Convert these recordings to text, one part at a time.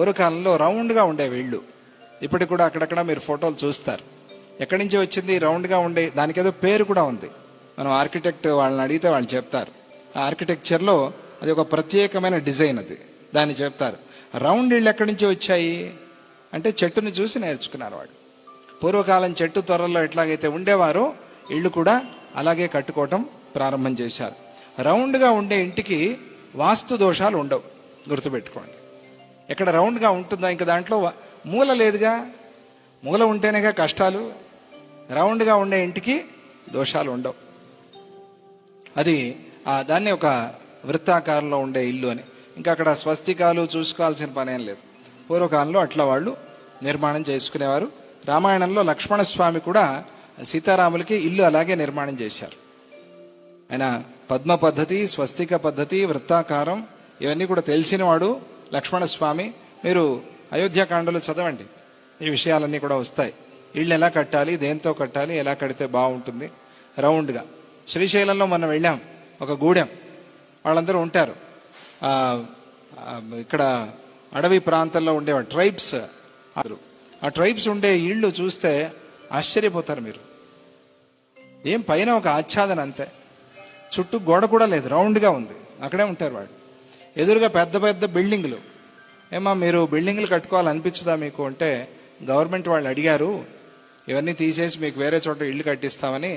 పూర్వకాలంలో రౌండ్గా ఉండేవి ఇళ్ళు. ఇప్పటికి కూడా అక్కడక్కడ మీరు ఫోటోలు చూస్తారు. ఎక్కడి నుంచి వచ్చింది రౌండ్గా ఉండే దానికి? ఏదో పేరు కూడా ఉంది. మనం ఆర్కిటెక్ట్ వాళ్ళని అడిగితే వాళ్ళు చెప్తారు. ఆ ఆర్కిటెక్చర్లో అది ఒక ప్రత్యేకమైన డిజైన్, అది దాన్ని చెప్తారు. రౌండ్ ఇళ్ళు ఎక్కడి నుంచి వచ్చాయి అంటే చెట్టును చూసి నేర్చుకున్నారు వాళ్ళు. పూర్వకాలం చెట్టు త్వరల్లో ఎట్లాగైతే ఉండేవారో ఇళ్ళు కూడా అలాగే కట్టుకోవటం ప్రారంభం చేశారు. రౌండ్గా ఉండే ఇంటికి వాస్తు దోషాలు ఉండవు, గుర్తుపెట్టుకోండి. ఎక్కడ రౌండ్గా ఉంటుందో ఇంకా దాంట్లో మూల లేదుగా, మూల ఉంటేనేగా కష్టాలు. రౌండ్గా ఉండే ఇంటికి దోషాలు ఉండవు. అది దాన్ని ఒక వృత్తాకారంలో ఉండే ఇల్లు అని. ఇంకా అక్కడ స్వస్తికాలు చూసుకోవాల్సిన పనేం లేదు. పూర్వకాలంలో అట్లా వాళ్ళు నిర్మాణం చేసుకునేవారు. రామాయణంలో లక్ష్మణస్వామి కూడా సీతారాములకి ఇల్లు అలాగే నిర్మాణం చేశారు. ఆయన పద్మ పద్ధతి, స్వస్తిక పద్ధతి, వృత్తాకారం ఇవన్నీ కూడా తెలిసినవాడు లక్ష్మణస్వామి. మీరు అయోధ్యాకాండలో చదవండి, ఈ విషయాలన్నీ కూడా వస్తాయి. ఇళ్ళు ఎలా కట్టాలి, దేంతో కట్టాలి, ఎలా కడితే బాగుంటుంది రౌండ్గా. శ్రీశైలంలో మనం వెళ్ళాం, ఒక గూడెం, వాళ్ళందరూ ఉంటారు. ఇక్కడ అడవి ప్రాంతంలో ఉండేవాడు ట్రైబ్స్. ఆ ట్రైబ్స్ ఉండే ఇళ్ళు చూస్తే ఆశ్చర్యపోతారు మీరు. ఏం పైన ఒక ఆచ్ఛాదన అంతే, చుట్టూ గోడ కూడా లేదు, రౌండ్గా ఉంది. అక్కడే ఉంటారు వాళ్ళు. ఎదురుగా పెద్ద పెద్ద బిల్డింగ్లు. ఏమా మీరు బిల్డింగ్లు కట్టుకోవాలనిపించదా మీకు అంటే, గవర్నమెంట్ వాళ్ళు అడిగారు ఇవన్నీ తీసేసి మీకు వేరే చోట ఇల్లు కట్టిస్తామని,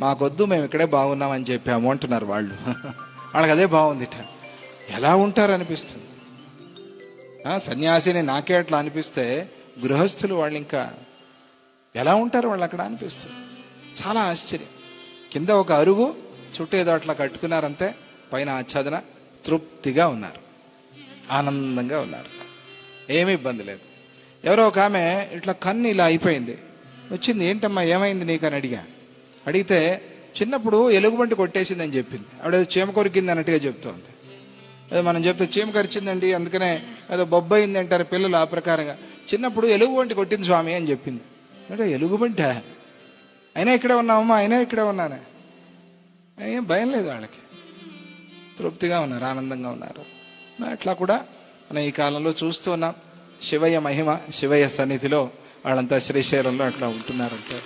మాకొద్దు, మేము ఇక్కడే బాగున్నామని చెప్పాము అంటున్నారు వాళ్ళు. వాళ్ళకి అదే బాగుంది. ఎలా ఉంటారు అనిపిస్తుంది. సన్యాసిని నాకే అట్లా అనిపిస్తే గృహస్థులు వాళ్ళు ఇంకా ఎలా ఉంటారు వాళ్ళు అక్కడ అనిపిస్తుంది. చాలా ఆశ్చర్యం. కింద ఒక అరుగు, చుట్టూ ఏదో అట్లా కట్టుకున్నారంతే, పైన ఆచ్ఛాదన, తృప్తిగా ఉన్నారు, ఆనందంగా ఉన్నారు, ఏమీ ఇబ్బంది లేదు. ఎవరో ఒక ఆమె ఇట్లా కన్ను ఇలా అయిపోయింది, వచ్చింది. ఏంటమ్మా ఏమైంది నీకు అని అడిగితే చిన్నప్పుడు ఎలుగుబంటి కొట్టేసిందని చెప్పింది. ఆవిడ చీమ కొరికింది అన్నట్టుగా చెప్తోంది. అదే మనం చెప్తే చీమ కరిచిందండి అందుకనే ఏదో బొబ్బయింది అంటారు పిల్లలు. ఆ ప్రకారంగా చిన్నప్పుడు ఎలుగుబంటి కొట్టింది స్వామి అని చెప్పింది. అంటే ఎలుగుబంటి అయినా ఇక్కడే ఉన్నామమ్మా, అయినా ఇక్కడే ఉన్నానే, ఏం భయం లేదు వాళ్ళకి, తృప్తిగా ఉన్నారు, ఆనందంగా ఉన్నారు. అట్లా కూడా మనం ఈ కాలంలో చూస్తూ ఉన్నాం. శివయ్య మహిమ, శివయ్య సన్నిధిలో వాళ్ళంతా శ్రీశైలంలో అట్లా ఉంటున్నారంటే